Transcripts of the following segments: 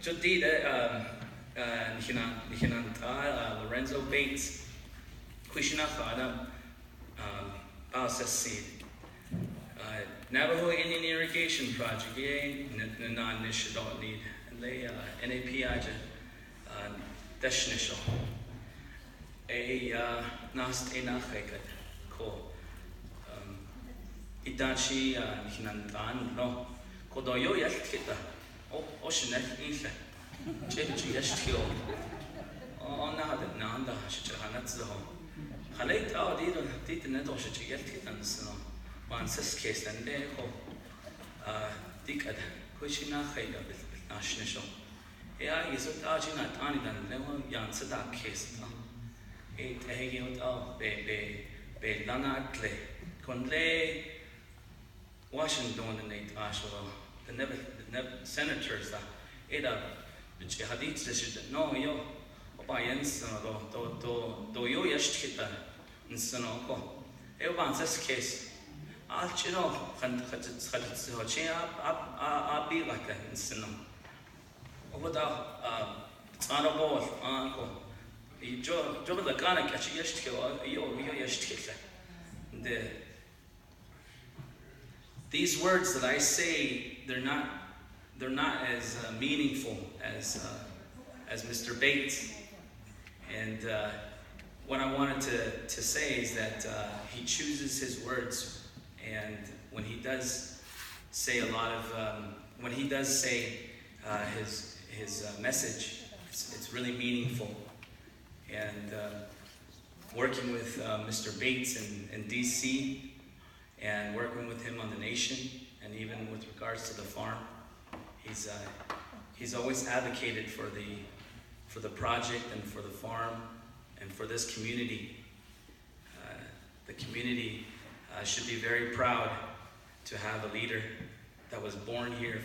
Today, LoRenzo Bates, Kushinathana, Balsassid. Navajo Indian Irrigation Project, Nenahnezad need, and they NAPI Deshnishal. Nast Nenahnezad, ko Idachi Nenahnezad, no, Kodoyo Yashkita, Oceanet Isha, Chechi Yashkio, Nanda, Shichahanatzo, Halate out did the Netoshi Yashkit and so. One says case and they ho Dikad, Kushinathad, National. Yeah, is it Arjuna Tani than Level Yan Tse'Daa'Kaan case. Eight Agiot of Be Lanatle, Conlay, Washington and eight Ashwell, the never senators that Ada, which Hadith says, no, yo, Obayens, do you yashkita in Sonoko. Evan says case. You know, I'll be like that in cinema. Without it's not a ball, uncle. You drove the gun and catch a these words that I say, they're not as meaningful as Mr. Bates. And what I wanted to say is that he chooses his words. And when he does say his message, it's really meaningful. And working with Mr. Bates in DC, and working with him on the nation, and even with regards to the farm, he's always advocated for the project and for the farm and for this community. The community should be very proud to have a leader that was born here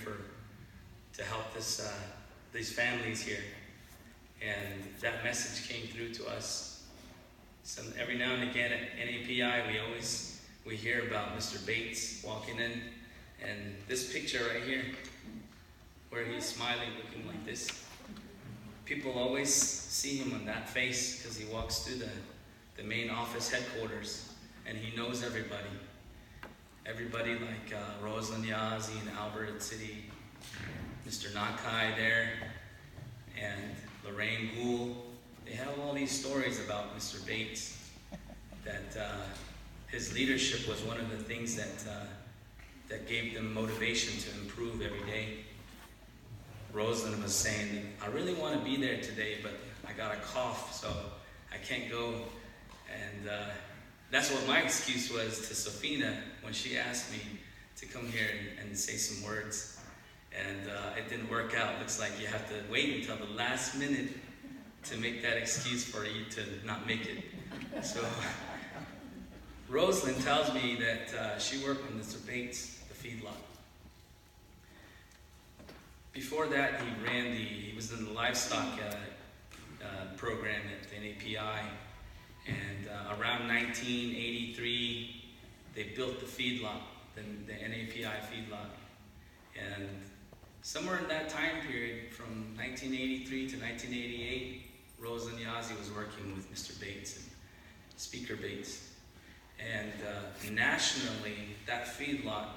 to help these families here. And that message came through to us. Every now and again at NAPI, we hear about Mr. Bates walking in, and this picture right here, where he's smiling, looking like this. People always see him on that face because he walks through the main office headquarters. And he knows everybody. Everybody like Rosalind Yazzie in Alberta City, Mr. Nakai there, and Lorraine Gould. They have all these stories about Mr. Bates, that his leadership was one of the things that gave them motivation to improve every day. Rosalind was saying, I really want to be there today, but I got a cough, so I can't go. And that's what my excuse was to Sofina when she asked me to come here and say some words. And it didn't work out. Looks like you have to wait until the last minute to make that excuse for you to not make it. So Rosalind tells me that she worked with Mr. Bates, the feedlot. Before that, he was in the livestock program at the NAPI. And around 1983, they built the feedlot, the NAPI feedlot. And somewhere in that time period, from 1983 to 1988, Rosalind Yazzie was working with Mr. Bates and Speaker Bates. And nationally, that feedlot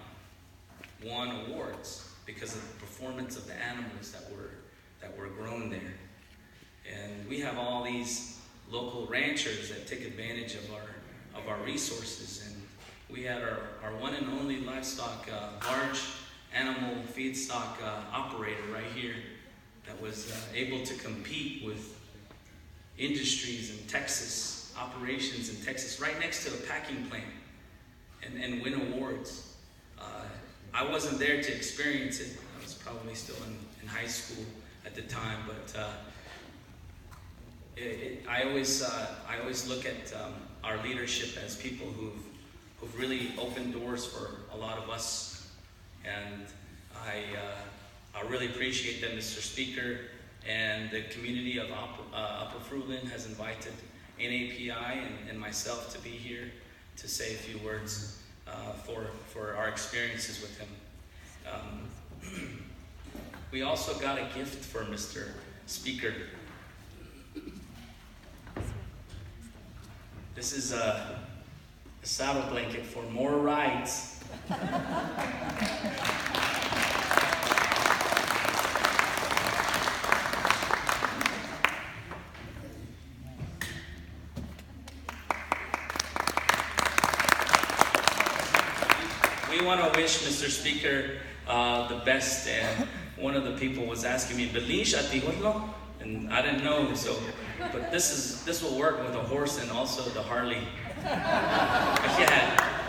won awards because of the performance of the animals that were grown there. And we have all these local ranchers that take advantage of our resources, and we had our one and only livestock large animal feedstock operator right here that was able to compete with industries in Texas, operations in Texas, right next to a packing plant, and win awards. I wasn't there to experience it. I was probably still in high school at the time, but I always look at our leadership as people who've really opened doors for a lot of us, and I really appreciate that Mr. Speaker and the community of Upper Fruitland has invited NAPI and myself to be here to say a few words for our experiences with him. we also got a gift for Mr. Speaker. This is a saddle blanket for more rides. We want to wish Mr. Speaker the best, and one of the people was asking me, "Belish atihullo?" And I didn't know, but this will work with a horse and also the Harley. But yeah.